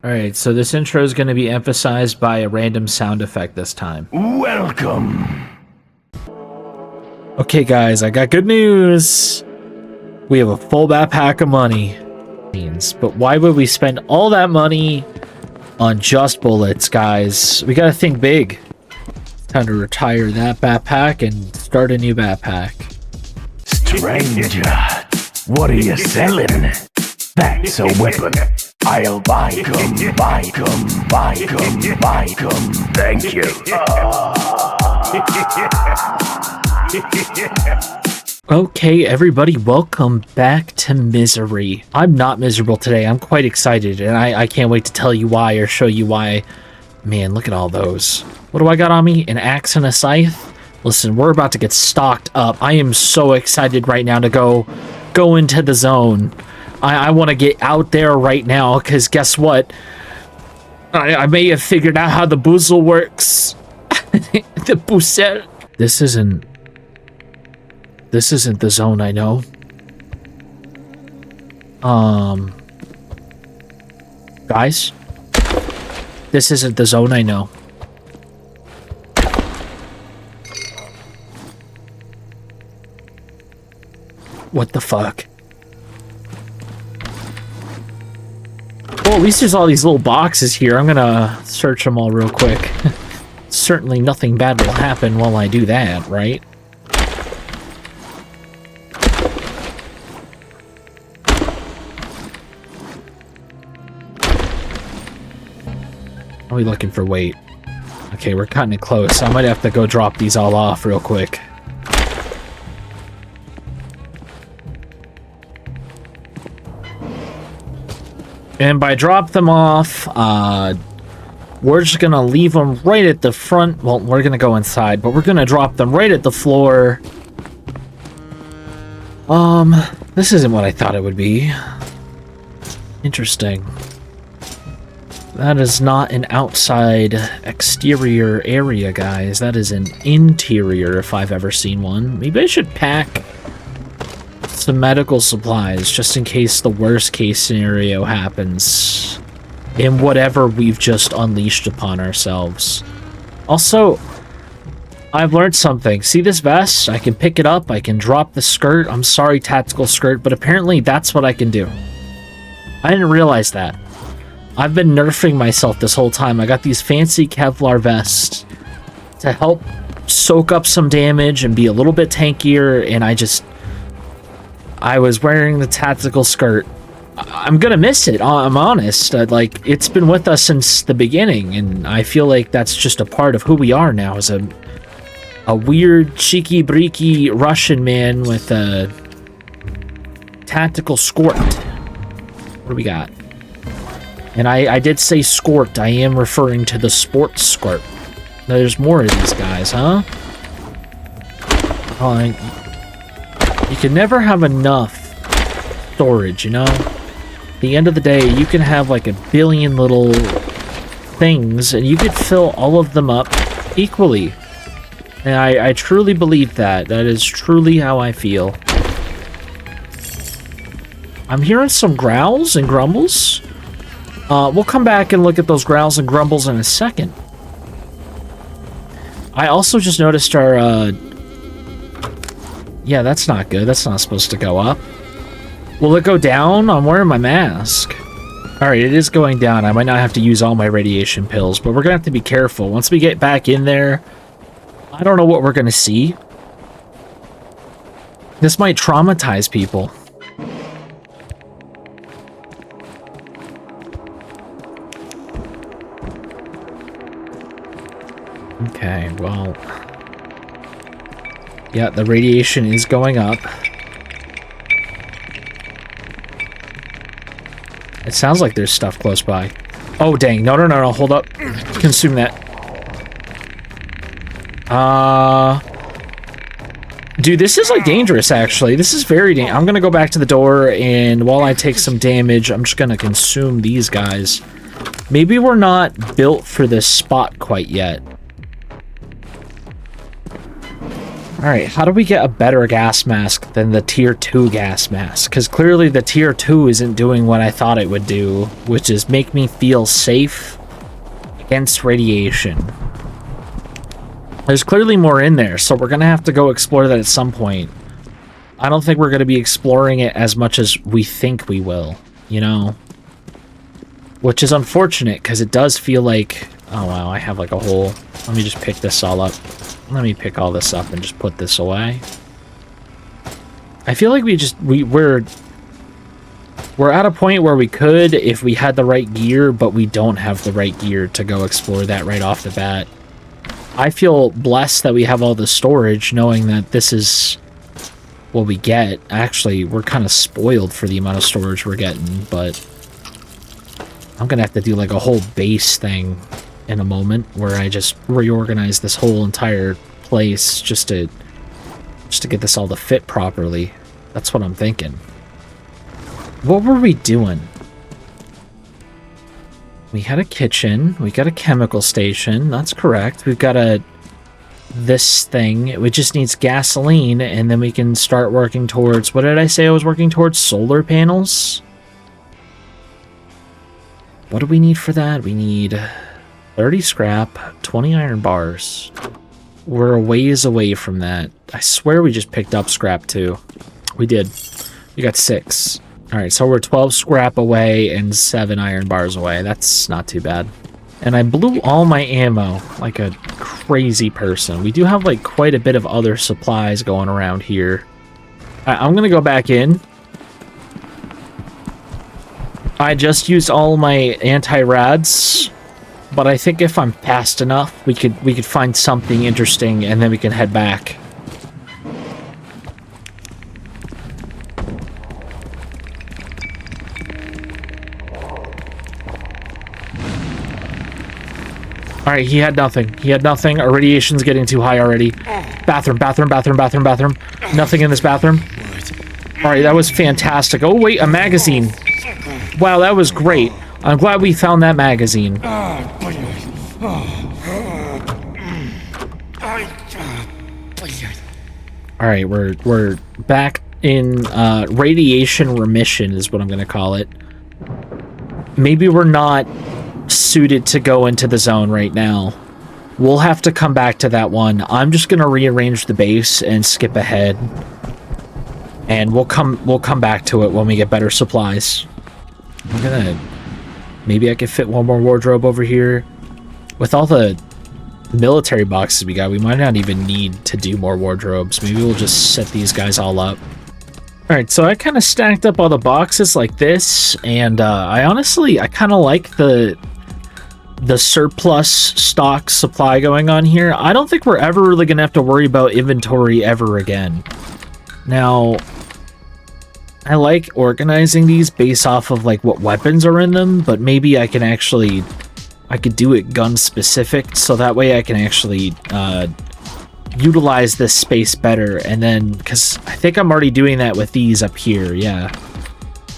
Alright, so this intro is going to be emphasized by a random sound effect this time. Welcome! Okay guys, I got good news! We have a full backpack of money. But why would we spend all that money on just bullets, guys? We gotta think big. Time to retire that backpack and start a new backpack. Stranger, what are you selling? That's a weapon. I'll buy them, buy them, buy them, buy them. Thank you. Okay, everybody, welcome back to Misery. I'm not miserable today. I'm quite excited, and I can't wait to tell you why or show you why. Man, look at all those. What do I got on me? An axe and a scythe? Listen, we're about to get stocked up. I am so excited right now to go into the zone. I want to get out there right now, because guess what? I may have figured out how the boozle works. The boozer. This isn't the zone I know. Guys? This isn't the zone I know. What the fuck? Well, at least there's all these little boxes here. I'm gonna search them all real quick. Certainly nothing bad will happen while I do that, right? Are we looking for weight? Okay, we're cutting it close. I might have to go drop these all off real quick. And by drop them off, we're just gonna leave them right at the front. Well, we're gonna go inside, but we're gonna drop them right at the floor. This isn't what I thought it would be. Interesting. That is not an outside exterior area, guys. That is an interior, if I've ever seen one. Maybe I should pack some medical supplies just in case the worst case scenario happens in whatever we've just unleashed upon ourselves. Also, I've learned something. See this vest? I can pick it up, I can drop the skirt. I'm sorry, tactical skirt, but apparently that's what I can do. I didn't realize that. I've been nerfing myself this whole time. I got these fancy Kevlar vests to help soak up some damage and be a little bit tankier, and I was wearing the tactical skirt. I'm gonna miss it, I'm honest. Like, it's been with us since the beginning, and I feel like that's just a part of who we are now, as a weird, cheeky-breaky Russian man with a tactical skort. What do we got? And I did say skort. I am referring to the sports skirt. There's more of these guys, huh? You can never have enough storage, you know? At the end of the day, you can have like a billion little things, and you could fill all of them up equally. And I truly believe that. That is truly how I feel. I'm hearing some growls and grumbles. We'll come back and look at those growls and grumbles in a second. I also just noticed our, yeah, that's not good. That's not supposed to go up. Will it go down? I'm wearing my mask. Alright, it is going down. I might not have to use all my radiation pills, but we're gonna have to be careful. Once we get back in there, I don't know what we're gonna see. This might traumatize people. Okay, well... yeah, the radiation is going up. It sounds like there's stuff close by. Oh, dang. No, hold up. Consume that. Dude, this is, like, dangerous, actually. This is very dangerous. I'm gonna go back to the door, and while I take some damage, I'm just gonna consume these guys. Maybe we're not built for this spot quite yet. Alright, how do we get a better gas mask than the tier 2 gas mask? Because clearly the tier 2 isn't doing what I thought it would do, which is make me feel safe against radiation. There's clearly more in there, so we're going to have to go explore that at some point. I don't think we're going to be exploring it as much as we think we will, you know? Which is unfortunate, because it does feel like... Oh, wow, I have like a whole... Let me just pick this all up. Let me pick all this up and just put this away. I feel like we're at a point where we could if we had the right gear, but we don't have the right gear to go explore that right off the bat. I feel blessed that we have all the storage, knowing that this is what we get. Actually, we're kind of spoiled for the amount of storage we're getting, but I'm gonna have to do like a whole base thing in a moment where I just reorganize this whole entire place just to get this all to fit properly. That's what I'm thinking. What were we doing? We had a kitchen, we got a chemical station, that's correct. We've got this thing, it just needs gasoline, and then we can start working towards, what did I say I was working towards? Solar panels? What do we need for that? We need 30 scrap, 20 iron bars. We're a ways away from that. I swear we just picked up scrap too. We did. We got 6. Alright, so we're 12 scrap away and 7 iron bars away. That's not too bad. And I blew all my ammo like a crazy person. We do have like quite a bit of other supplies going around here. I'm gonna go back in. I just used all my anti-rads, but I think if I'm fast enough, we could find something interesting, and then we can head back. Alright, he had nothing. He had nothing. Our radiation's getting too high already. Bathroom, bathroom, bathroom, bathroom, bathroom. Nothing in this bathroom. Alright, that was fantastic. Oh, wait, a magazine. Wow, that was great. I'm glad we found that magazine. Alright, we're back in radiation remission is what I'm gonna call it. Maybe we're not suited to go into the zone right now. We'll have to come back to that one. I'm just gonna rearrange the base and skip ahead. And we'll come back to it when we get better supplies. I'm gonna... Maybe I could fit one more wardrobe over here. With all the military boxes we got, we might not even need to do more wardrobes. Maybe we'll just set these guys all up. Alright, so I kind of stacked up all the boxes like this, and I kind of like the surplus stock supply going on here. I don't think we're ever really going to have to worry about inventory ever again. Now, I like organizing these based off of like what weapons are in them, but maybe I could do it gun specific, so that way I can actually utilize this space better. And then, because I think I'm already doing that with these up here, yeah.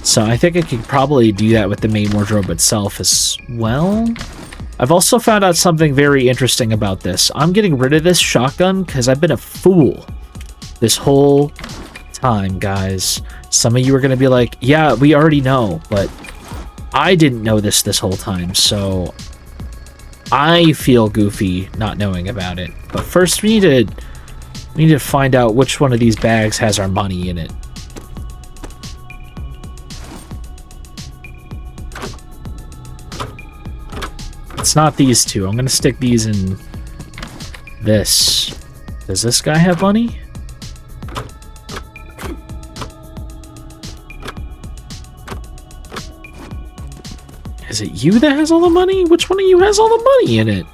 So I think I could probably do that with the main wardrobe itself as well. I've also found out something very interesting about this. I'm getting rid of this shotgun because I've been a fool this whole time, guys. Some of you are going to be like, yeah, we already know, but I didn't know this whole time, so I feel goofy not knowing about it. But first, we need to find out which one of these bags has our money in it. It's not these two. I'm going to stick these in this. Does this guy have money? Is it you that has all the money? Which one of you has all the money in it?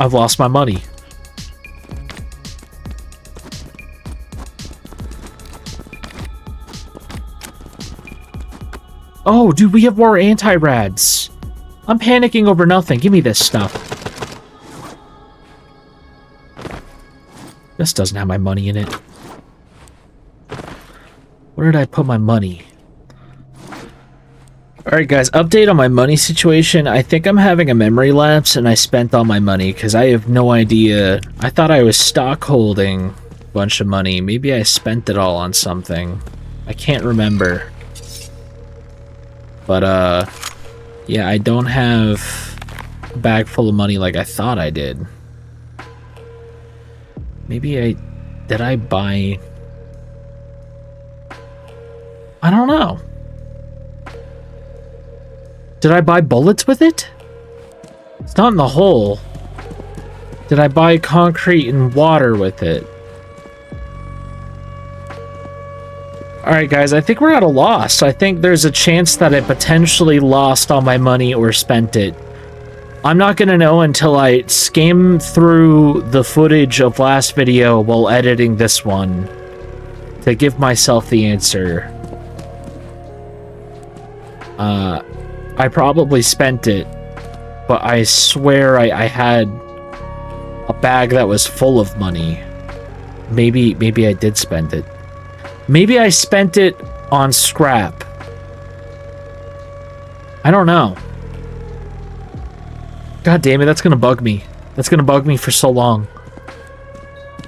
I've lost my money. Oh, dude, we have more anti-rads. I'm panicking over nothing. Give me this stuff. This doesn't have my money in it. Where did I put my money? Alright guys, update on my money situation. I think I'm having a memory lapse and I spent all my money because I have no idea. I thought I was stock holding a bunch of money. Maybe I spent it all on something. I can't remember. But yeah, I don't have a bag full of money like I thought I did. Maybe did I buy... I don't know. Did I buy bullets with it? It's not in the hole. Did I buy concrete and water with it? Alright guys, I think we're at a loss. I think there's a chance that I potentially lost all my money or spent it. I'm not gonna know until I skim through the footage of last video while editing this one to give myself the answer. I probably spent it, but I swear I had a bag that was full of money. Maybe I did spend it. Maybe I spent it on scrap. I don't know. God damn it, that's gonna bug me. That's gonna bug me for so long.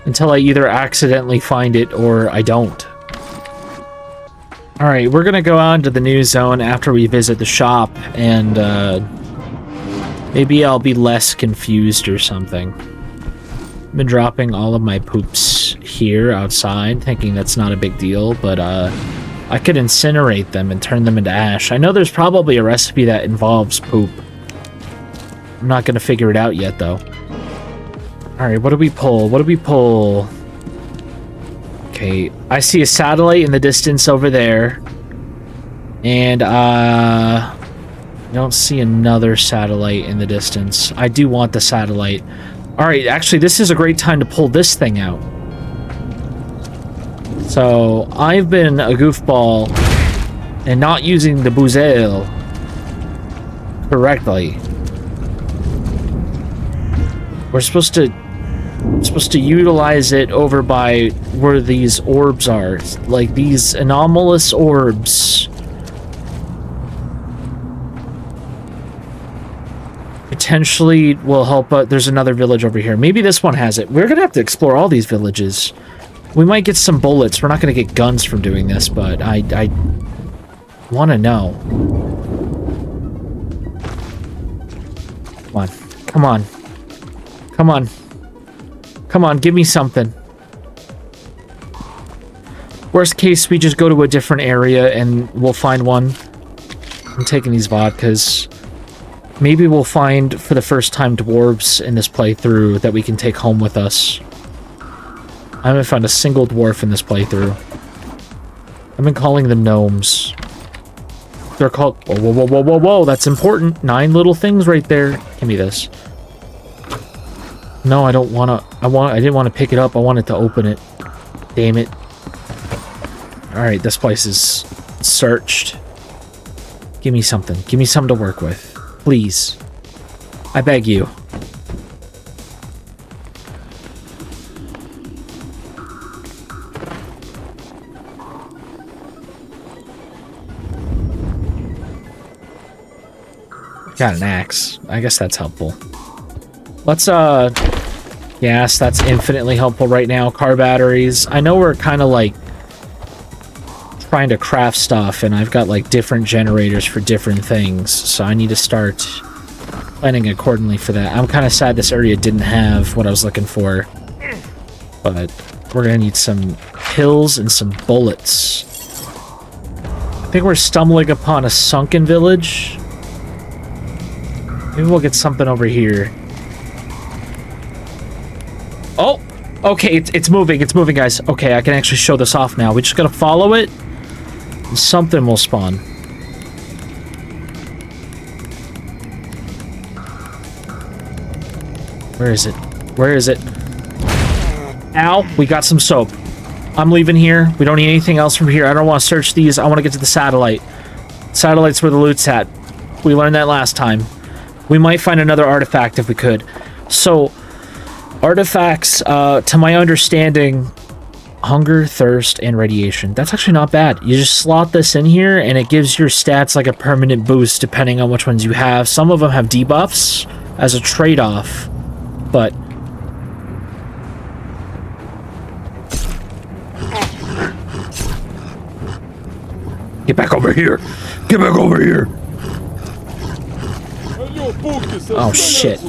Until I either accidentally find it or I don't. Alright, we're gonna go on to the new zone after we visit the shop, and maybe I'll be less confused or something. I've been dropping all of my poops here outside, thinking that's not a big deal, but I could incinerate them and turn them into ash. I know there's probably a recipe that involves poop. I'm not gonna figure it out yet, though. Alright, what do we pull? What do we pull? Okay, I see a satellite in the distance over there. And, I don't see another satellite in the distance. I do want the satellite. Alright, actually, this is a great time to pull this thing out. So, I've been a goofball and not using the buzzelle correctly. We're supposed to utilize it over by where these orbs are, like these anomalous orbs. Potentially will help. There's another village over here. Maybe this one has it. We're gonna have to explore all these villages. We might get some bullets. We're not gonna get guns from doing this, but I want to know. Come on, come on, come on. Come on, give me something. Worst case, we just go to a different area and we'll find one. I'm taking these vodkas. Maybe we'll find, for the first time, dwarves in this playthrough that we can take home with us. I haven't found a single dwarf in this playthrough. I've been calling them gnomes. They're called... Whoa, whoa, whoa, whoa, whoa, whoa, that's important. 9 little things right there. Give me this. No, I don't want to... I didn't want to pick it up. I wanted to open it. Damn it. Alright, this place is searched. Give me something. Give me something to work with. Please. I beg you. Got an axe. I guess that's helpful. Let's, yes, that's infinitely helpful right now. Car batteries. I know we're kind of, like, trying to craft stuff, and I've got, like, different generators for different things, so I need to start planning accordingly for that. I'm kind of sad this area didn't have what I was looking for, but we're gonna need some pills and some bullets. I think we're stumbling upon a sunken village. Maybe we'll get something over here. Oh! Okay, it's moving, guys. Okay, I can actually show this off now. We just gotta follow it, and something will spawn. Where is it? Where is it? Ow! We got some soap. I'm leaving here. We don't need anything else from here. I don't want to search these. I want to get to the satellite. Satellite's where the loot's at. We learned that last time. We might find another artifact if we could. So... artifacts, to my understanding, Hunger, thirst, and radiation. That's actually not bad. You just slot this in here, and it gives your stats like a permanent boost depending on which ones you have. Some of them have debuffs as a trade-off, but... Get back over here! Get back over here! Oh, shit.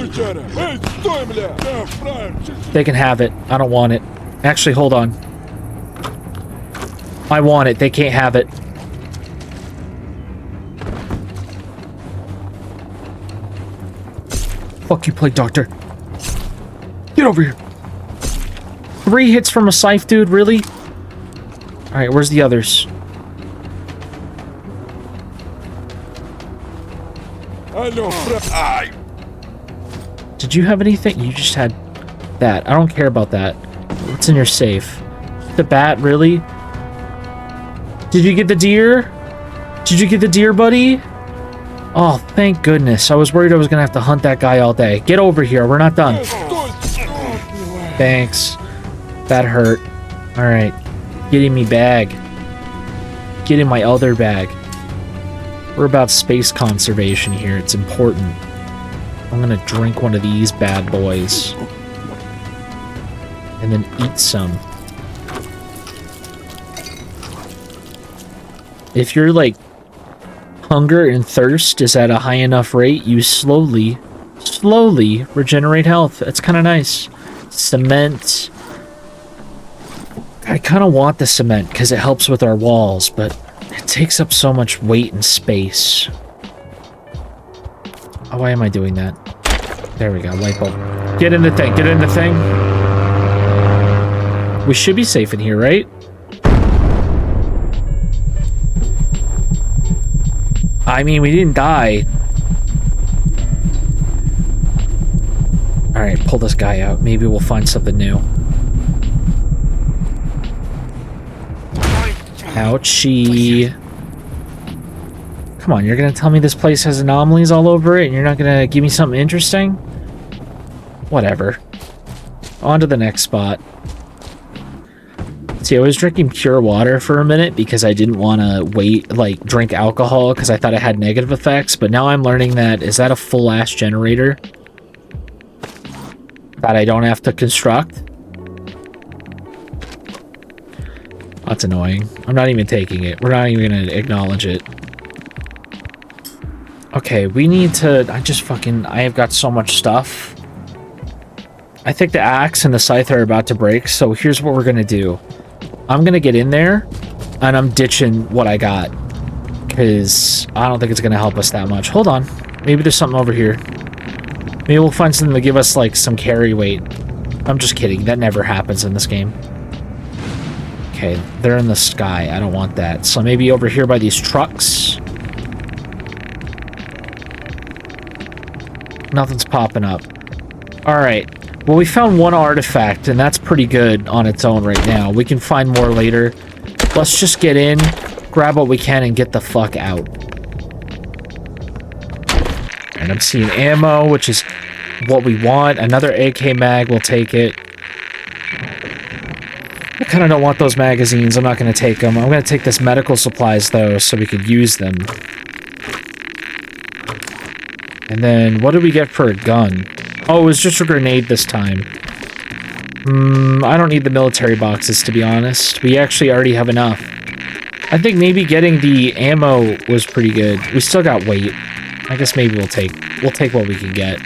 They can have it. I don't want it. Actually, hold on. I want it. They can't have it. Fuck you, Plague Doctor. Get over here. 3 hits from a scythe, dude? Really? Alright, where's the others? Did you have anything? You just had that. I don't care about that. What's in your safe? The bat, really? Did you get the deer? Did you get the deer, buddy? Oh, thank goodness. I was worried I was gonna have to hunt that guy all day. Get over here. We're not done. Thanks. That hurt. Alright. Get in me bag. Get in my other bag. We're about space conservation here. It's important. I'm gonna drink one of these bad boys. And then eat some. If you're like hunger and thirst is at a high enough rate, you slowly regenerate health. It's kind of nice. Cement. I kind of want the cement because it helps with our walls, but it takes up so much weight and space. Oh, why am I doing that? There we go, light bulb. Get in the thing, get in the thing. We should be safe in here, right? I mean, we didn't die. Alright, pull this guy out. Maybe we'll find something new. Ouchie. Come on, you're gonna tell me this place has anomalies all over it and you're not gonna give me something interesting? Whatever. On to the next spot. See, I was drinking pure water for a minute because I didn't want to drink alcohol because I thought it had negative effects, but now I'm learning that, is that a full-ass generator that I don't have to construct? That's annoying. I'm not even taking it. We're not even going to acknowledge it. Okay, we need to... I have got so much stuff. I think the axe and the scythe are about to break, so here's what we're going to do. I'm going to get in there, and I'm ditching what I got. Because I don't think it's going to help us that much. Hold on. Maybe there's something over here. Maybe we'll find something to give us, like, some carry weight. I'm just kidding. That never happens in this game. Okay, they're in the sky. I don't want that. So maybe over here by these trucks. Nothing's popping up. Alright. Well, we found one artifact, and that's pretty good on its own right now. We can find more later. Let's just get in, grab what we can, and get the fuck out. And I'm seeing ammo, which is what we want. Another AK mag, we'll take it. I kind of don't want those magazines. I'm not going to take them. I'm going to take this medical supplies, though, so we could use them. And then, what did we get for a gun? Oh, it was just a grenade this time. I don't need the military boxes, to be honest. We actually already have enough. I think maybe getting the ammo was pretty good. We still got weight. I guess maybe we'll take what we can get.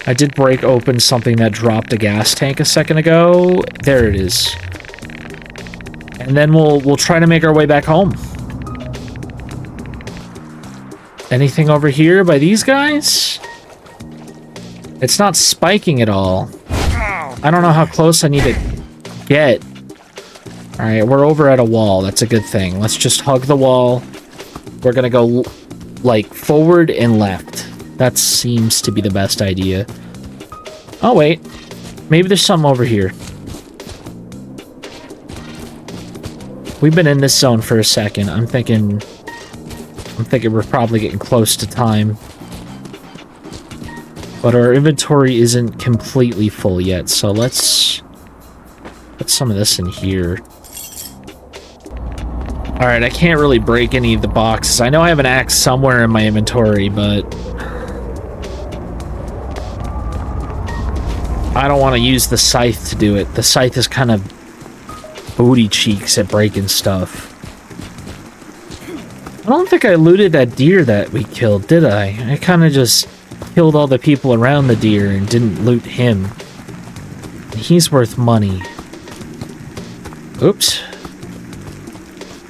I did break open something that dropped a gas tank a second ago. There it is. And then we'll try to make our way back home. Anything over here by these guys? It's not spiking at all. I don't know how close I need to get. Alright, we're over at a wall. That's a good thing. Let's just hug the wall. We're gonna go, like, forward and left. That seems to be the best idea. Oh, wait. Maybe there's something over here. We've been in this zone for a second. I'm thinking we're probably getting close to time. But our inventory isn't completely full yet, so let's put some of this in here. Alright, I can't really break any of the boxes. I know I have an axe somewhere in my inventory, but I don't want to use the scythe to do it. The scythe is kind of booty cheeks at breaking stuff. I don't think I looted that deer that we killed, did I? I kind of just killed all the people around the deer and didn't loot him. He's worth money. Oops.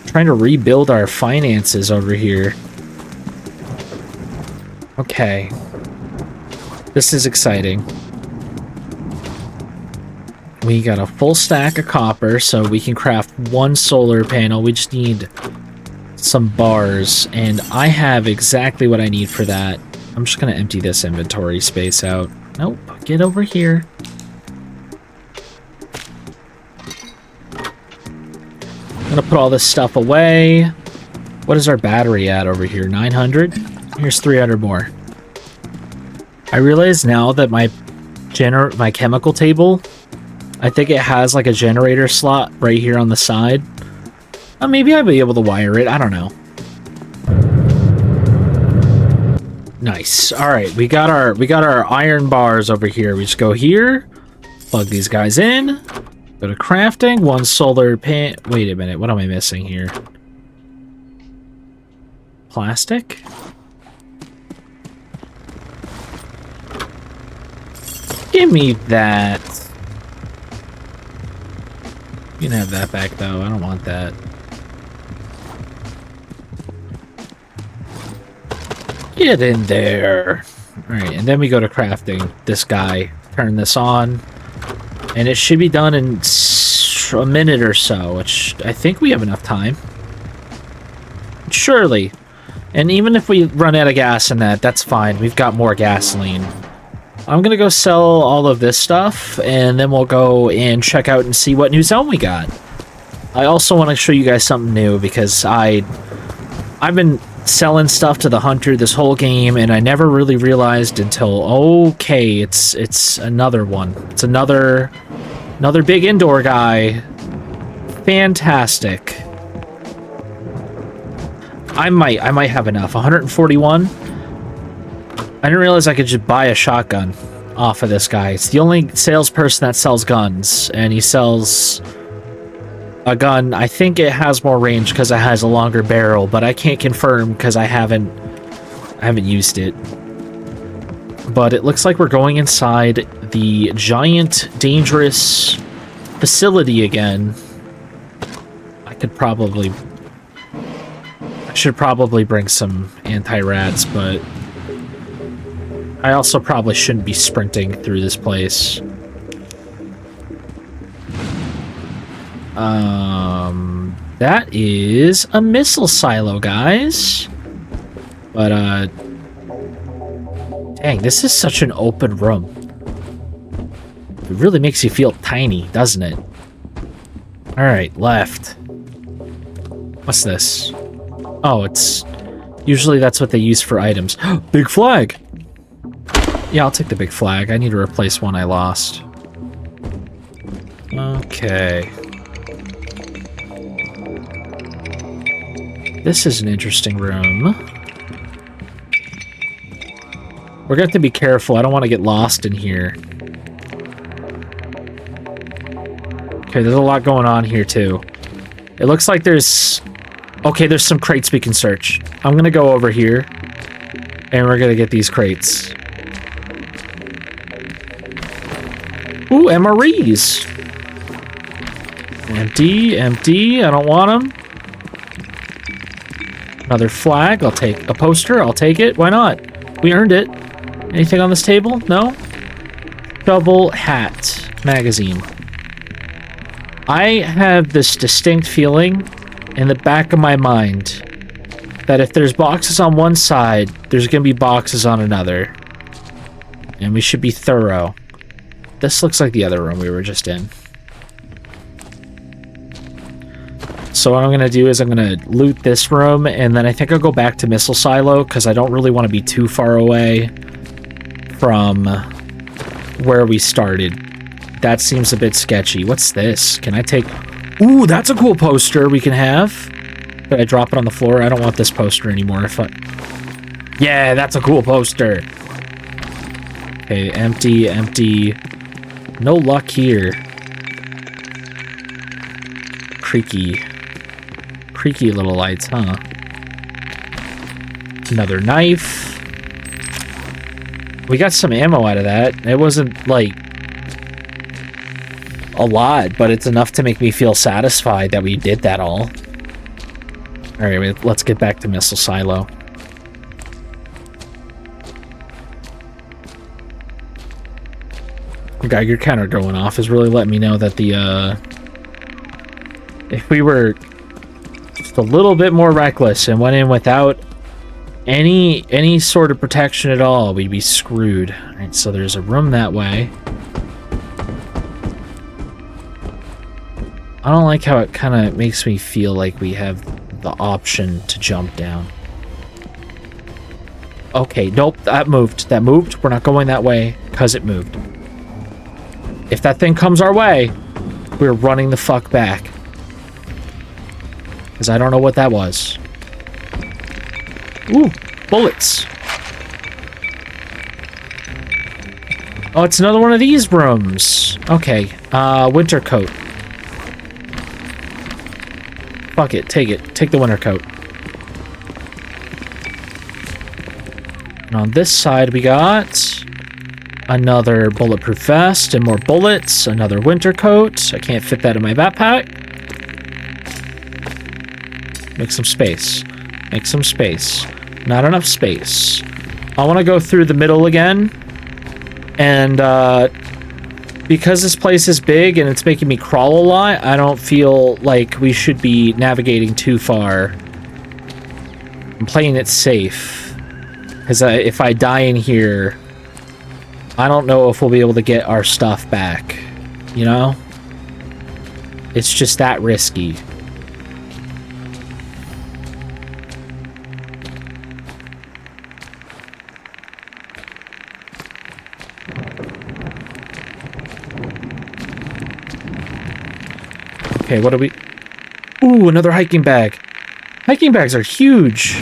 Trying to rebuild our finances over here. Okay. This is exciting. We got a full stack of copper, so we can craft one solar panel. We just need some bars, and I have exactly what I need for that. I'm just gonna empty this inventory space out. Nope, get over here. I'm gonna put all this stuff away. What is our battery at over here? 900? Here's 300 more. I realize now that my chemical table, I think it has like a generator slot right here on the side. Maybe I'll be able to wire it. I don't know. Nice. All right, we got our iron bars over here. We just go here, plug these guys in, go to crafting. One solar pan. Wait a minute. What am I missing here? Plastic. Give me that. You can have that back though. I don't want that. Get in there. Alright, and then we go to crafting this guy. Turn this on. And it should be done in a minute or so, which I think we have enough time. Surely. And even if we run out of gas in that, that's fine. We've got more gasoline. I'm gonna go sell all of this stuff, and then we'll go and check out and see what new zone we got. I also want to show you guys something new, because I've been selling stuff to the hunter this whole game, and I never really realized until, okay, it's another one. It's another big indoor guy. Fantastic. I might have enough. 141. I didn't realize I could just buy a shotgun off of this guy. It's the only salesperson that sells guns, and he sells a gun. I think it has more range because it has a longer barrel, but I can't confirm because I haven't used it. But it looks like we're going inside the giant, dangerous facility again. I should probably bring some anti-rads, but I also probably shouldn't be sprinting through this place. That is a missile silo, guys. But, dang, this is such an open room. It really makes you feel tiny, doesn't it? Alright, left. What's this? Oh, it's... Usually that's what they use for items. Big flag! Yeah, I'll take the big flag. I need to replace one I lost. Okay. This is an interesting room. We're going to have to be careful. I don't want to get lost in here. Okay, there's a lot going on here, too. It looks like there's... Okay, there's some crates we can search. I'm going to go over here, and we're going to get these crates. Ooh, MREs. Empty, empty. I don't want them. Another flag. I'll take a poster. I'll take it. Why not? We earned it. Anything on this table? No? Shovel hat magazine. I have this distinct feeling in the back of my mind that if there's boxes on one side, there's going to be boxes on another. And we should be thorough. This looks like the other room we were just in. So what I'm going to do is I'm going to loot this room, and then I think I'll go back to Missile Silo, because I don't really want to be too far away from where we started. That seems a bit sketchy. What's this? Can I take... Ooh, that's a cool poster we can have. Did I drop it on the floor? I don't want this poster anymore. Yeah, that's a cool poster. Okay, empty, empty. No luck here. Creaky. Creaky little lights, huh? Another knife. We got some ammo out of that. It wasn't, like, a lot, but it's enough to make me feel satisfied that we did that all. Alright, wait, let's get back to Missile Silo. The Geiger counter going off is really letting me know that the, if we were just a little bit more reckless and went in without any sort of protection at all, we'd be screwed. Alright, so there's a room that way. I don't like how it kind of makes me feel like we have the option to jump down. Okay, nope, that moved. That moved. We're not going that way because it moved. If that thing comes our way, we're running the fuck back. Because I don't know what that was. Ooh, bullets. Oh, it's another one of these rooms. Okay, winter coat. Fuck it, take it. Take the winter coat. And on this side we got another bulletproof vest and more bullets, another winter coat. I can't fit that in my backpack. Make some space. Make some space. Not enough space. I want to go through the middle again. And, because this place is big and it's making me crawl a lot, I don't feel like we should be navigating too far. I'm playing it safe. Because if I die in here, I don't know if we'll be able to get our stuff back. You know? It's just that risky. Okay, what do we... Ooh, another hiking bag. Hiking bags are huge.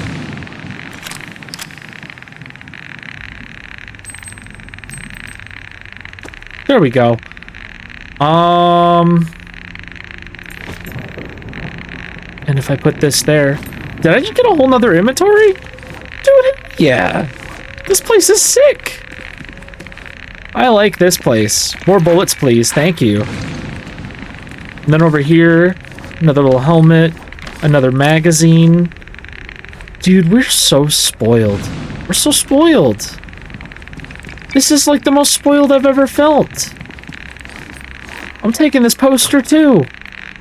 There we go. And if I put this there... Did I just get a whole nother inventory? Dude, yeah. This place is sick. I like this place. More bullets, please. Thank you. And then over here, another little helmet, another magazine. Dude, we're so spoiled. We're so spoiled. This is like the most spoiled I've ever felt. I'm taking this poster too.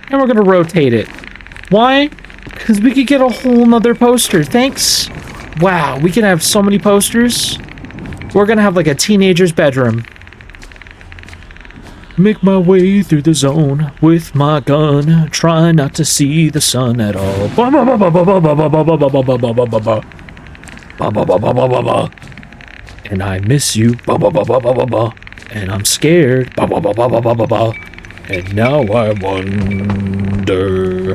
And we're gonna rotate it. Why? Because we could get a whole nother poster. Thanks. Wow, we can have so many posters. We're gonna have like a teenager's bedroom. Make my way through the zone with my gun. Try not to see the sun at all. And I miss you. And I'm scared. And now I wonder.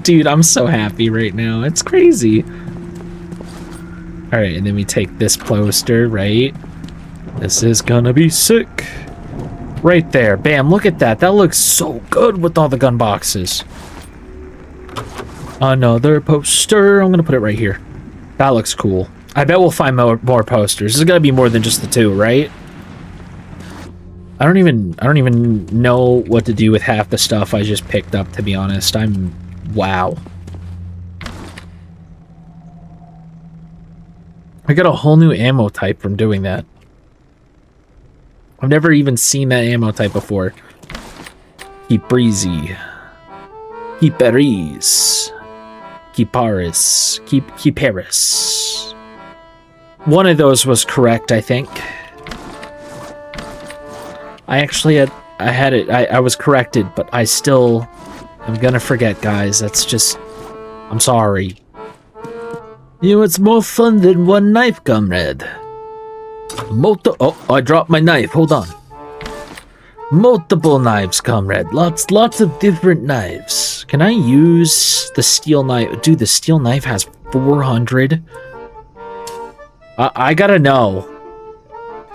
Dude, I'm so happy right now. It's crazy. Alright, and then we take this poster, right? This is gonna be sick. Right there. Bam, look at that. That looks so good with all the gun boxes. Another poster. I'm gonna put it right here. That looks cool. I bet we'll find more posters. There's gotta be more than just the two, right? I don't even know what to do with half the stuff I just picked up, to be honest. Wow. I got a whole new ammo type from doing that. I've never even seen that ammo type before. Keep breezy. Keep berries. Keep Paris. Keep Paris. One of those was correct, I think. I actually had it. I was corrected, but I still am gonna forget, guys. That's just... I'm sorry. You know, it's more fun than one knife, comrade. Oh, I dropped my knife. Hold on. Multiple knives, comrade. Lots of different knives. Can I use the steel knife? Dude, the steel knife has 400. I gotta know.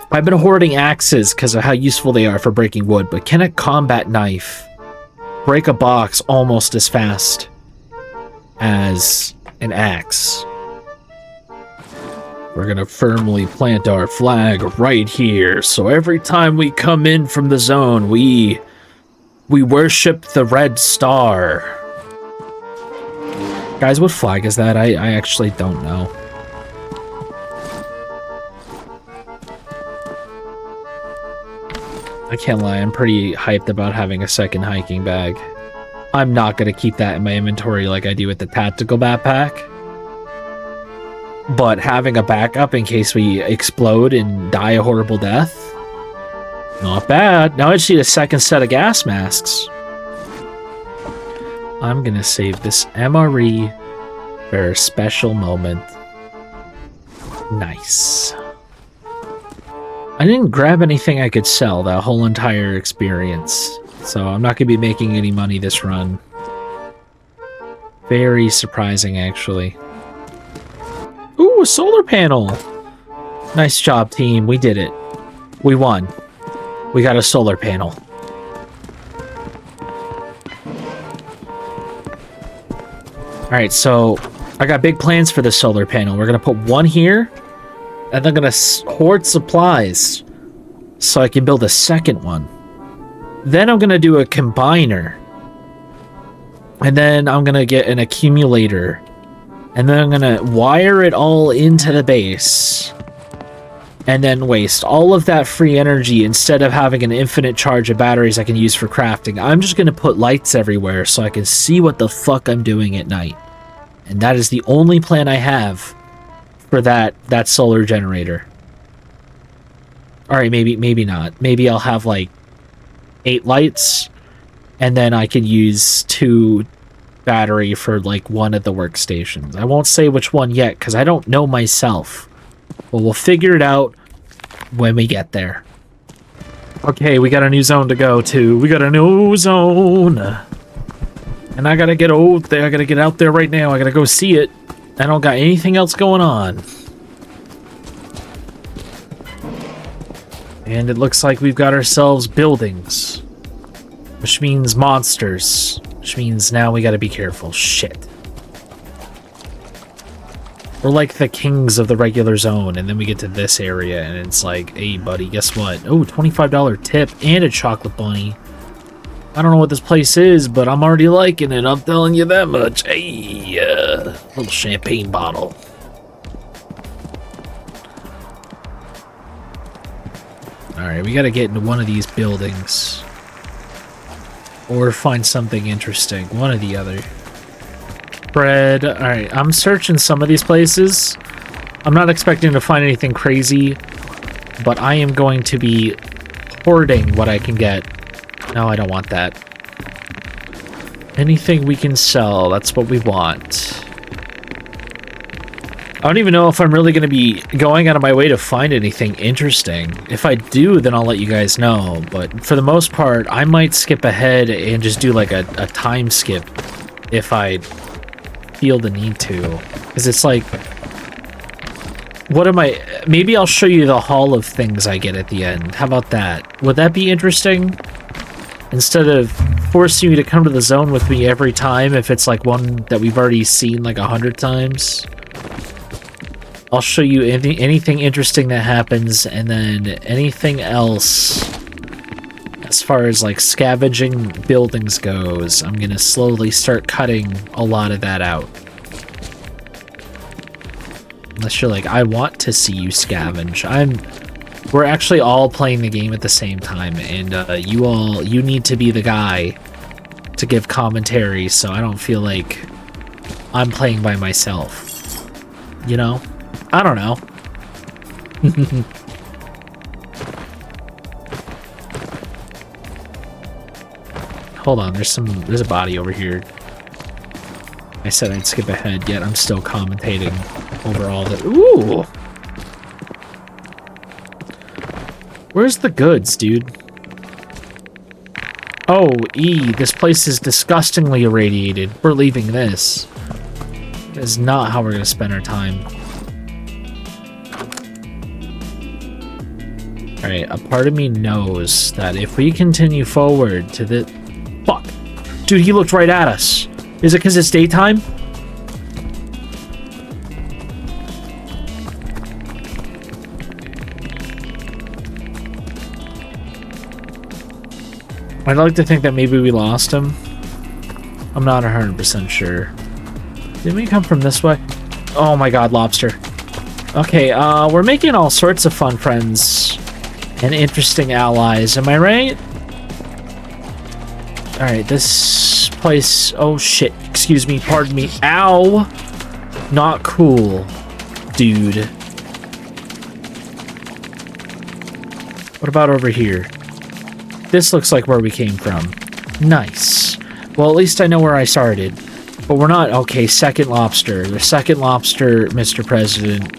I've been hoarding axes because of how useful they are for breaking wood, but can a combat knife break a box almost as fast as an axe? We're gonna firmly plant our flag right here, so every time we come in from the zone, we worship the red star. Guys, what flag is that? I actually don't know. I can't lie, I'm pretty hyped about having a second hiking bag. I'm not gonna keep that in my inventory like I do with the tactical backpack. But having a backup in case we explode and die a horrible death, not bad. Now I just need a second set of gas masks. I'm gonna save this MRE for a special moment. Nice. I didn't grab anything I could sell that whole entire experience, so I'm not gonna be making any money this run. Very surprising, actually. Ooh, a solar panel! Nice job, team. We did it. We won. We got a solar panel. Alright, so I got big plans for the solar panel. We're gonna put one here, and I'm gonna hoard supplies so I can build a second one. Then I'm gonna do a combiner. And then I'm gonna get an accumulator. And then I'm gonna wire it all into the base. And then waste all of that free energy instead of having an infinite charge of batteries I can use for crafting. I'm just gonna put lights everywhere so I can see what the fuck I'm doing at night. And that is the only plan I have for that solar generator. Alright, maybe not. Maybe I'll have like 8 lights, and then I could use 2 battery for like one of the workstations. I won't say which one yet because I don't know myself. But we'll figure it out when we get there. Okay, we got a new zone to go to. We got a new zone. And I gotta get out there. I gotta get out there right now. I gotta go see it. I don't got anything else going on. And it looks like we've got ourselves buildings. Which means monsters. Which means now we gotta be careful. Shit. We're like the kings of the regular zone, and then we get to this area, and it's like, hey, buddy, guess what? Oh, $25 tip and a chocolate bunny. I don't know what this place is, but I'm already liking it. I'm telling you that much. Hey, little champagne bottle. Alright, we gotta get into one of these buildings. Or find something interesting. One or the other. Bread. Alright, I'm searching some of these places. I'm not expecting to find anything crazy, but I am going to be hoarding what I can get. No, I don't want that. Anything we can sell, that's what we want. I don't even know if I'm really going to be going out of my way to find anything interesting. If I do, then I'll let you guys know. But for the most part, I might skip ahead and just do like a time skip if I feel the need to. Because it's like, what am I... Maybe I'll show you the haul of things I get at the end. How about that? Would that be interesting? Instead of forcing you to come to the zone with me every time if it's like one that we've already seen like 100 times. I'll show you anything interesting that happens, and then anything else as far as like scavenging buildings goes, I'm gonna slowly start cutting a lot of that out. Unless you're like, I want to see you scavenge. We're actually all playing the game at the same time, and you need to be the guy to give commentary, so I don't feel like I'm playing by myself. You know? I don't know. Hold on, there's a body over here. I said I'd skip ahead, yet I'm still commentating over all the... Ooh! Where's the goods, dude? Oh, this place is disgustingly irradiated. We're leaving this. That is not how we're gonna spend our time. Alright, a part of me knows that if we continue forward to the... Fuck! Dude, he looked right at us! Is it because it's daytime? I'd like to think that maybe we lost him. I'm not 100% sure. Didn't we come from this way? Oh my god, lobster. Okay, we're making all sorts of fun friends and interesting allies, am I right? Alright, this place... Oh shit, excuse me, pardon me. Ow! Not cool, dude. What about over here? This looks like where we came from. Nice. Well, at least I know where I started. But we're not... Okay, second lobster. The second lobster, Mr. President.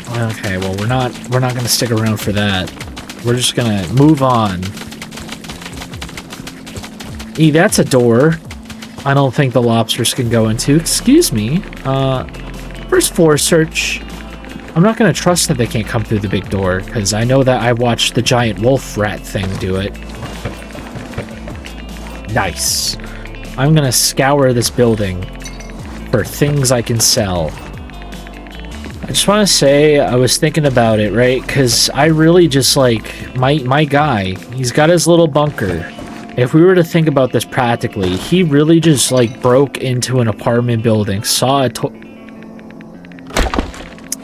Okay, well, we're not going to stick around for that. We're just going to move on. That's a door. I don't think the lobsters can go into. Excuse me. First floor search. I'm not going to trust that they can't come through the big door, because I know that I watched the giant wolf rat thing do it. Nice. I'm going to scour this building for things I can sell. I just want to say, I was thinking about it, right? Because I really just, like, my guy, he's got his little bunker. If we were to think about this practically, he really just, like, broke into an apartment building,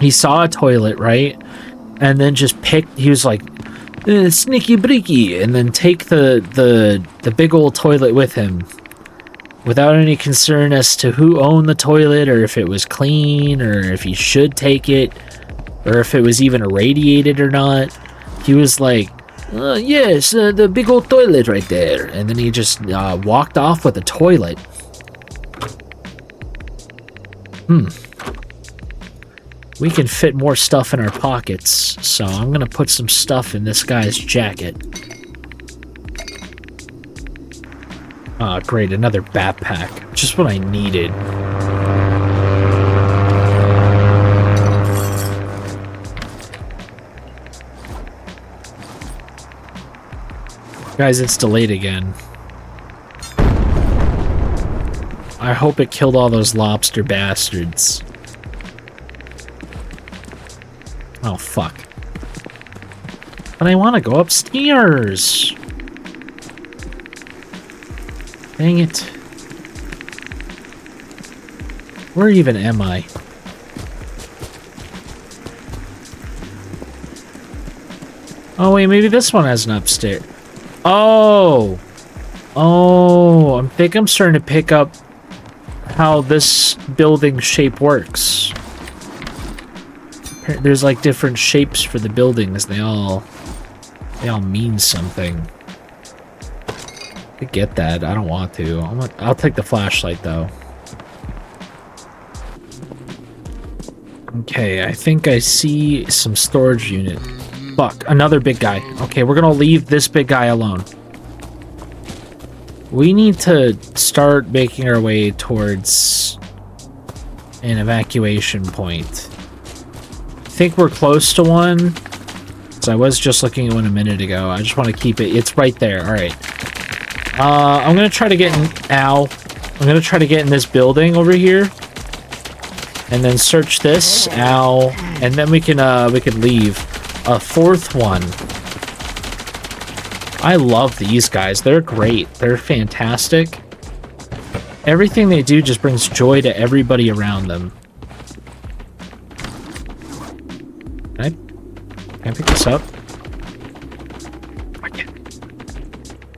he saw a toilet, right? And then just he was like, sneaky breaky, and then take the big old toilet with him. Without any concern as to who owned the toilet, or if it was clean, or if he should take it, or if it was even irradiated or not. He was like, yes, the big old toilet right there. And then he just walked off with the toilet. We can fit more stuff in our pockets, so I'm gonna put some stuff in this guy's jacket. Ah, great, another backpack. Just what I needed. Guys, it's delayed again. I hope it killed all those lobster bastards. Oh, fuck. But I want to go upstairs. Dang it. Where even am I? Oh, wait, maybe this one has an upstairs. Oh! Oh, I think I'm starting to pick up how this building shape works. There's like different shapes for the buildings. They all mean something. I get that. I don't want to. I'll take the flashlight though. Okay, I think I see some storage unit. Fuck, another big guy. Okay, we're gonna leave this big guy alone. We need to start making our way towards an evacuation point. I think we're close to one. So I was just looking at one a minute ago. I just want to keep it. It's right there. All right. I'm gonna try to get in. Ow! I'm gonna try to get in this building over here, and then search this. Ow! And then we can leave. A fourth one. I love these guys. They're great. They're fantastic. Everything they do just brings joy to everybody around them. Can I pick this up? I can.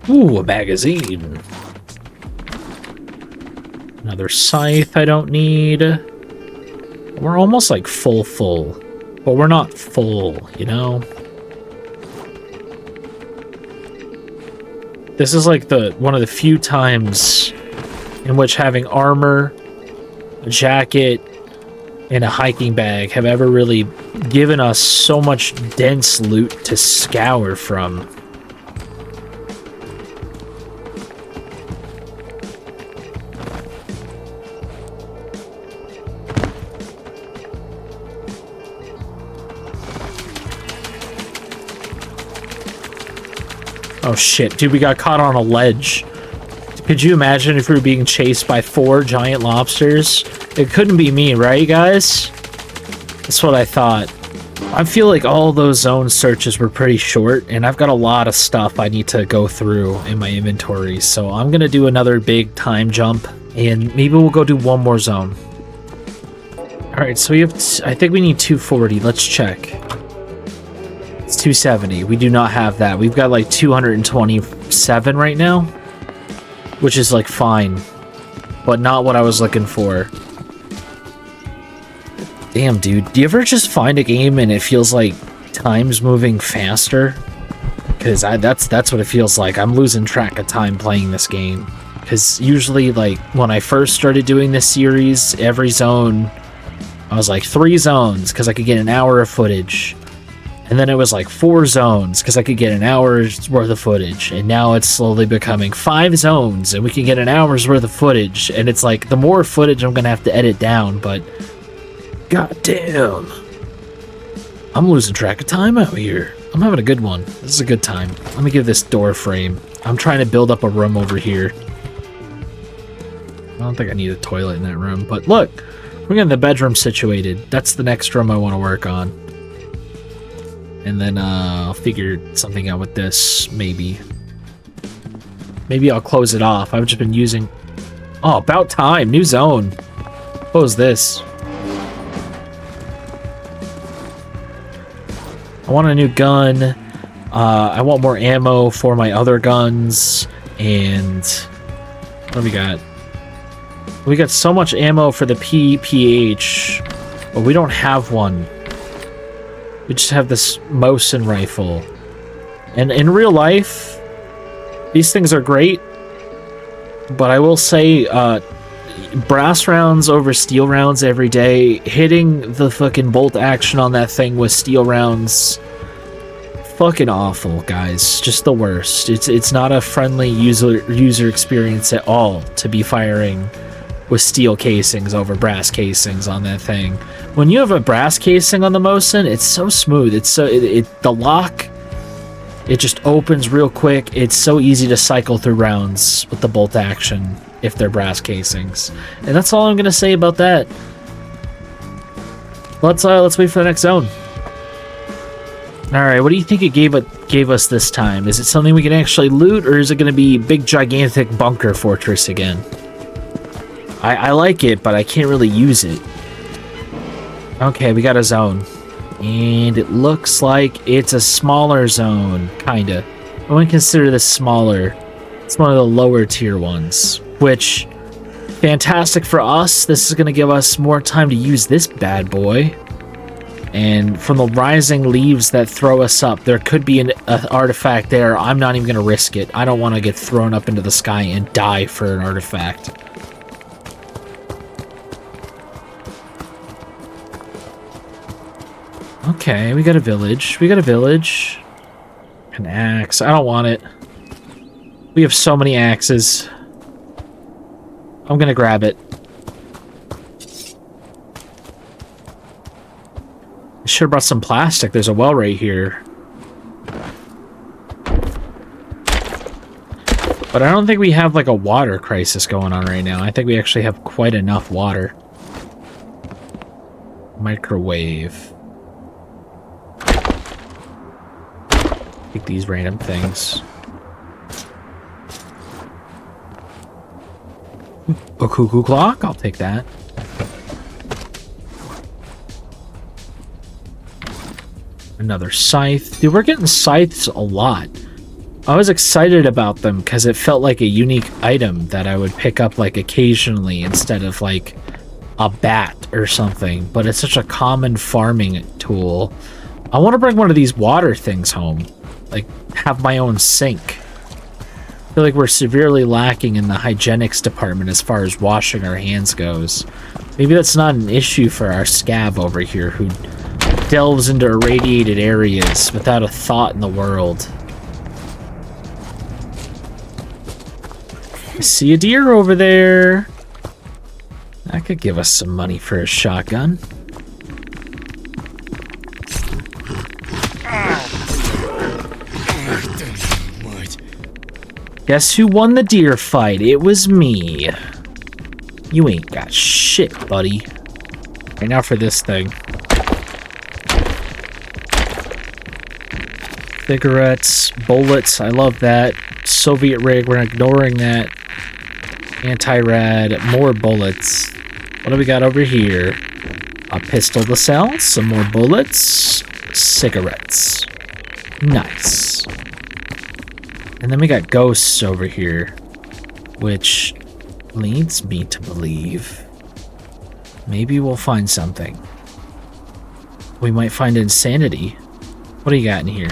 Ooh, a magazine. Another scythe I don't need. We're almost like full. But we're not full, you know? This is like one of the few times in which having armor, a jacket, and a hiking bag have ever really given us so much dense loot to scour from. Oh shit, dude, we got caught on a ledge. Could you imagine if we were being chased by 4 giant lobsters? It couldn't be me, right, guys? That's what I thought. I feel like all those zone searches were pretty short, and I've got a lot of stuff I need to go through in my inventory, so I'm gonna do another big time jump, and maybe we'll go do one more zone. Alright, so we have... I think we need 240. Let's check. It's 270. We do not have that. We've got like 227 right now, which is like fine, but not what I was looking for. Damn, dude. Do you ever just find a game and it feels like time's moving faster? Because that's what it feels like. I'm losing track of time playing this game. Because usually, like, when I first started doing this series, every zone, I was like 3 zones because I could get an hour of footage. And then it was like 4 zones because I could get an hour's worth of footage. And now it's slowly becoming 5 zones and we can get an hour's worth of footage. And it's like, the more footage I'm going to have to edit down, but god damn. I'm losing track of time out here. I'm having a good one. This is a good time. Let me give this door frame. I'm trying to build up a room over here. I don't think I need a toilet in that room, but look, we're getting the bedroom situated. That's the next room I want to work on. And then I'll figure something out with this, maybe. Maybe I'll close it off. I've just been using... Oh, about time. New zone. What was this? I want a new gun. I want more ammo for my other guns. And... what do we got? We got so much ammo for the PPH, but we don't have one. We just have this Mosin rifle. And in real life, these things are great, but I will say, brass rounds over steel rounds every day, hitting the fucking bolt action on that thing with steel rounds, fucking awful, guys. Just the worst. It's not a friendly user experience at all to be firing with steel casings over brass casings on that thing. When you have a brass casing on the Mosin, it's so smooth. It's so the lock, it just opens real quick. It's so easy to cycle through rounds with the bolt action if they're brass casings. And that's all I'm gonna say about that. Let's wait for the next zone. All right, what do you think it gave us this time? Is it something we can actually loot, or is it gonna be big gigantic bunker fortress again? I like it, but I can't really use it. Okay, we got a zone. And it looks like it's a smaller zone, kinda. I wouldn't consider this smaller. It's one of the lower tier ones, which, fantastic for us. This is gonna give us more time to use this bad boy. And from the rising leaves that throw us up, there could be an artifact there. I'm not even gonna risk it. I don't want to get thrown up into the sky and die for an artifact. Okay, we got a village. We got a village. An axe. I don't want it. We have so many axes. I'm gonna grab it. I should have brought some plastic. There's a well right here. But I don't think we have like a water crisis going on right now. I think we actually have quite enough water. Microwave. Take these random things. A cuckoo clock? I'll take that. Another scythe. Dude, we're getting scythes a lot. I was excited about them because it felt like a unique item that I would pick up like occasionally instead of like a bat or something. But it's such a common farming tool. I want to bring one of these water things home. Like, have my own sink. feel like we're severely lacking in the hygienics department as far as washing our hands goes. Maybe that's not an issue for our scav over here who delves into irradiated areas without a thought in the world. I see a deer over there. That could give us some money for a shotgun. Guess who won the deer fight? It was me. You ain't got shit, buddy. Right now for this thing. Cigarettes, bullets, I love that. Soviet rig, we're ignoring that. Anti-rad, more bullets. What do we got over here? A pistol to sell, some more bullets, cigarettes. Nice. And then we got ghosts over here, which leads me to believe maybe we'll find something. We might find insanity. What do you got in here?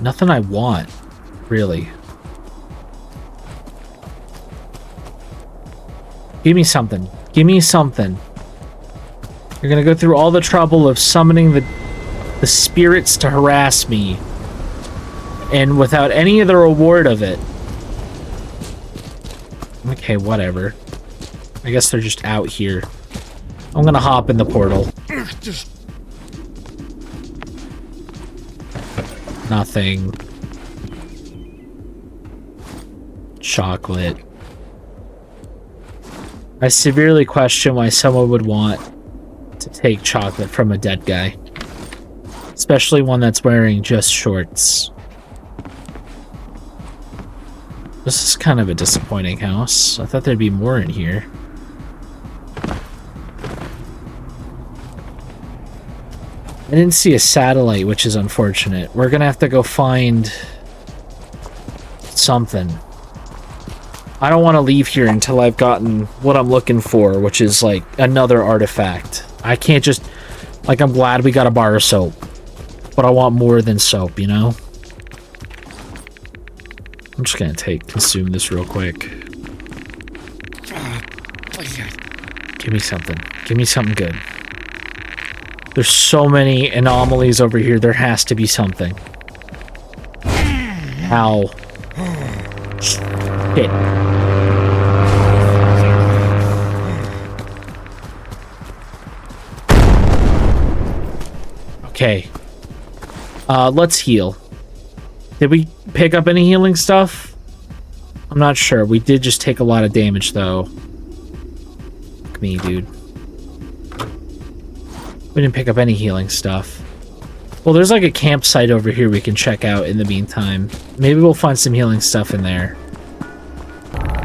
Nothing I want, really. Give me something. Give me something. You're gonna go through all the trouble of summoning the spirits to harass me, and without any of the reward of it. Okay, whatever. I guess they're just out here. I'm gonna hop in the portal. Nothing. Chocolate. I severely question why someone would want to take chocolate from a dead guy. Especially one that's wearing just shorts. This is kind of a disappointing house. I thought there'd be more in here. I didn't see a satellite, which is unfortunate. We're gonna have to go find something. I don't want to leave here until I've gotten what I'm looking for, which is like another artifact. I can't just... Like, I'm glad we got a bar of soap, but I want more than soap, you know? I'm just gonna consume this real quick. Give me something. Give me something good. There's so many anomalies over here. There has to be something. Ow. Shit. Okay. Let's heal. Did we pick up any healing stuff? I'm not sure. We did just take a lot of damage, though. Look at me, dude. We didn't pick up any healing stuff. Well, there's like a campsite over here we can check out in the meantime. Maybe we'll find some healing stuff in there.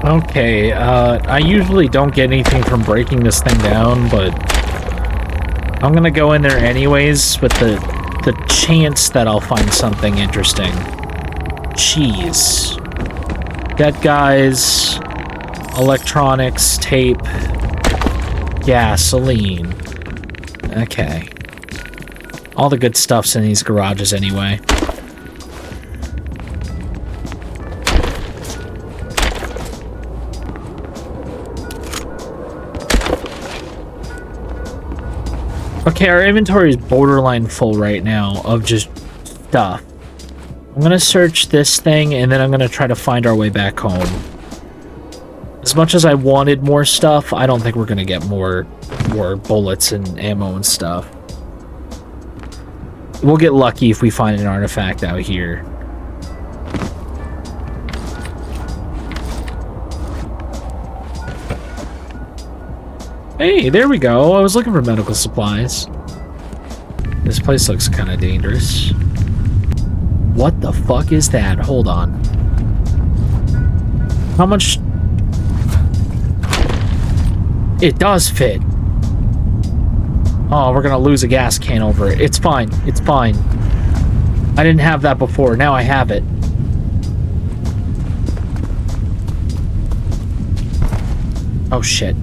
Okay, I usually don't get anything from breaking this thing down, but I'm gonna go in there anyways with the chance that I'll find something interesting. Cheese. Dead guys. Electronics. Tape. Gasoline. Okay. All the good stuff's in these garages anyway. Okay, our inventory is borderline full right now of just stuff. I'm gonna search this thing, and then I'm gonna try to find our way back home. As much as I wanted more stuff, I don't think we're gonna get more bullets and ammo and stuff. We'll get lucky if we find an artifact out here. Hey, there we go. I was looking for medical supplies. This place looks kind of dangerous. What the fuck is that? Hold on. How much... It does fit. Oh, we're gonna lose a gas can over it. It's fine. It's fine. I didn't have that before. Now I have it. Oh, shit.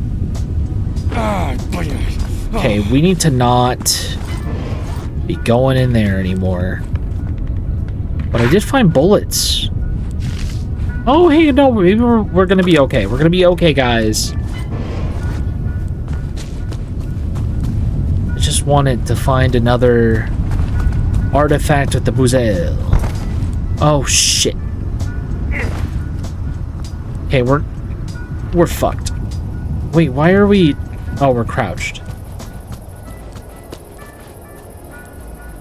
Okay, we need to not be going in there anymore. But I did find bullets. Oh, hey, no, maybe we're gonna be okay. We're gonna be okay, guys. I just wanted to find another artifact with the Buzel. Oh, shit. Okay, we're fucked. Wait, why are we... Oh, we're crouched.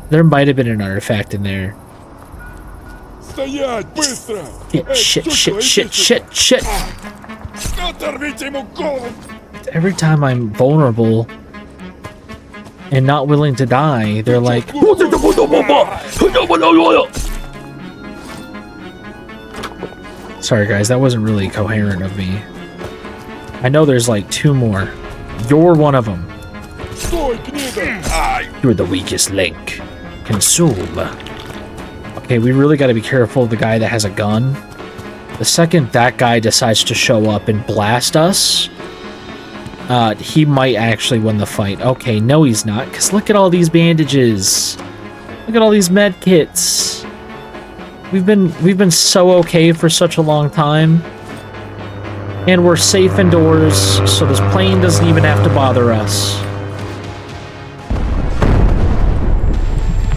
There might have been an artifact in there. Shit. Every time I'm vulnerable and not willing to die, they're like... Sorry, guys, that wasn't really coherent of me. I know there's like 2 more. You're one of them. You're the weakest link. Consume. Okay, we really got to be careful of the guy that has a gun. The second that guy decides to show up and blast us, he might actually win the fight. Okay, no he's not, because look at all these bandages. Look at all these med kits. We've been so okay for such a long time. And we're safe indoors, so this plane doesn't even have to bother us.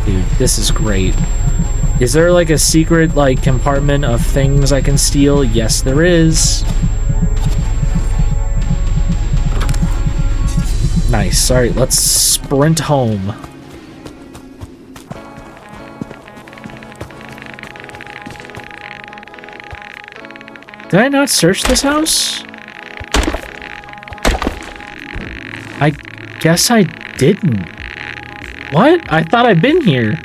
Dude, this is great. Is there like a secret like compartment of things I can steal? Yes, there is. Nice. All right, let's sprint home. Did I not search this house? I guess I didn't. What? I thought I'd been here.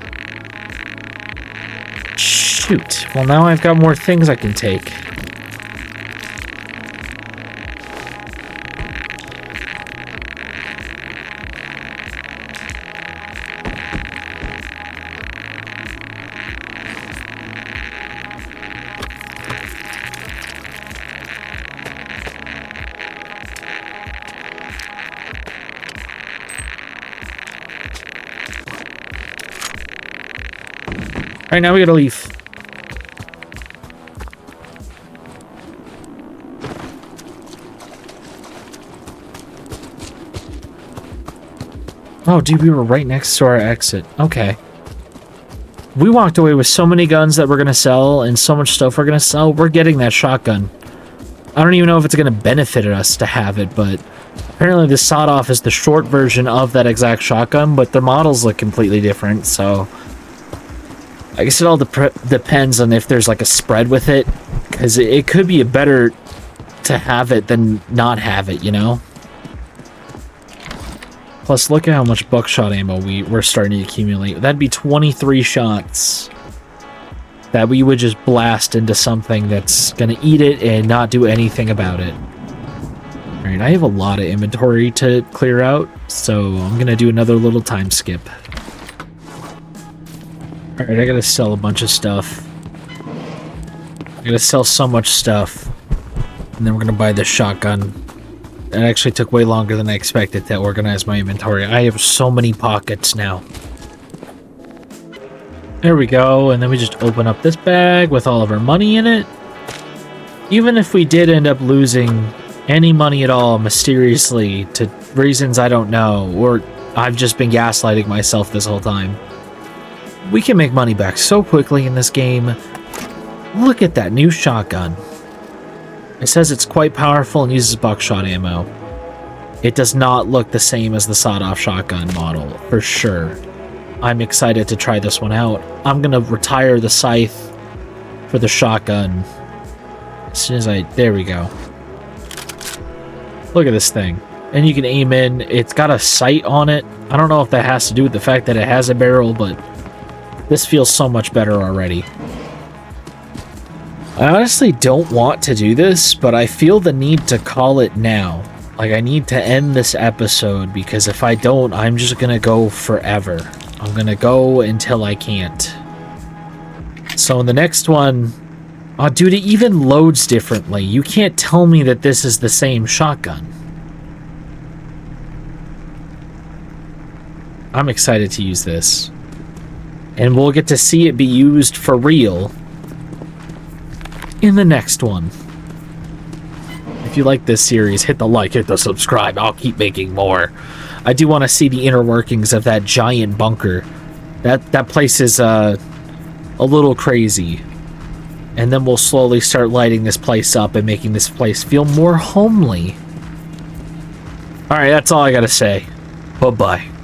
Shoot. Well, now I've got more things I can take. Alright, now we gotta leave. Oh, dude, we were right next to our exit. Okay. We walked away with so many guns that we're gonna sell and so much stuff we're gonna sell. We're getting that shotgun. I don't even know if it's gonna benefit us to have it, but apparently the sawed-off is the short version of that exact shotgun, but their models look completely different, so... I guess it all depends on if there's like a spread with it, because it could be better to have it than not have it, you know? Plus, look at how much buckshot ammo we're starting to accumulate. That'd be 23 shots that we would just blast into something that's gonna eat it and not do anything about it. Alright, I have a lot of inventory to clear out, so I'm gonna do another little time skip. Alright, I gotta sell a bunch of stuff. I gotta sell so much stuff. And then we're gonna buy this shotgun. It actually took way longer than I expected to organize my inventory. I have so many pockets now. There we go, and then we just open up this bag with all of our money in it. Even if we did end up losing any money at all mysteriously to reasons I don't know, or I've just been gaslighting myself this whole time, we can make money back so quickly in this game. Look at that new shotgun. It says it's quite powerful and uses buckshot ammo. It does not look the same as the sawed-off shotgun model, for sure. I'm excited to try this one out. I'm gonna retire the scythe for the shotgun. As soon as there we go. Look at this thing. And you can aim in. It's got a sight on it. I don't know if that has to do with the fact that it has a barrel, but this feels so much better already. I honestly don't want to do this, but I feel the need to call it now. Like, I need to end this episode, because if I don't, I'm just gonna go forever. I'm gonna go until I can't. So in the next one... Oh, dude, it even loads differently. You can't tell me that this is the same shotgun. I'm excited to use this. And we'll get to see it be used for real. in the next one. If you like this series, hit the like, hit the subscribe. I'll keep making more. I do want to see the inner workings of that giant bunker. That place is a little crazy. And then we'll slowly start lighting this place up and making this place feel more homely. Alright, that's all I gotta say. Bye-bye.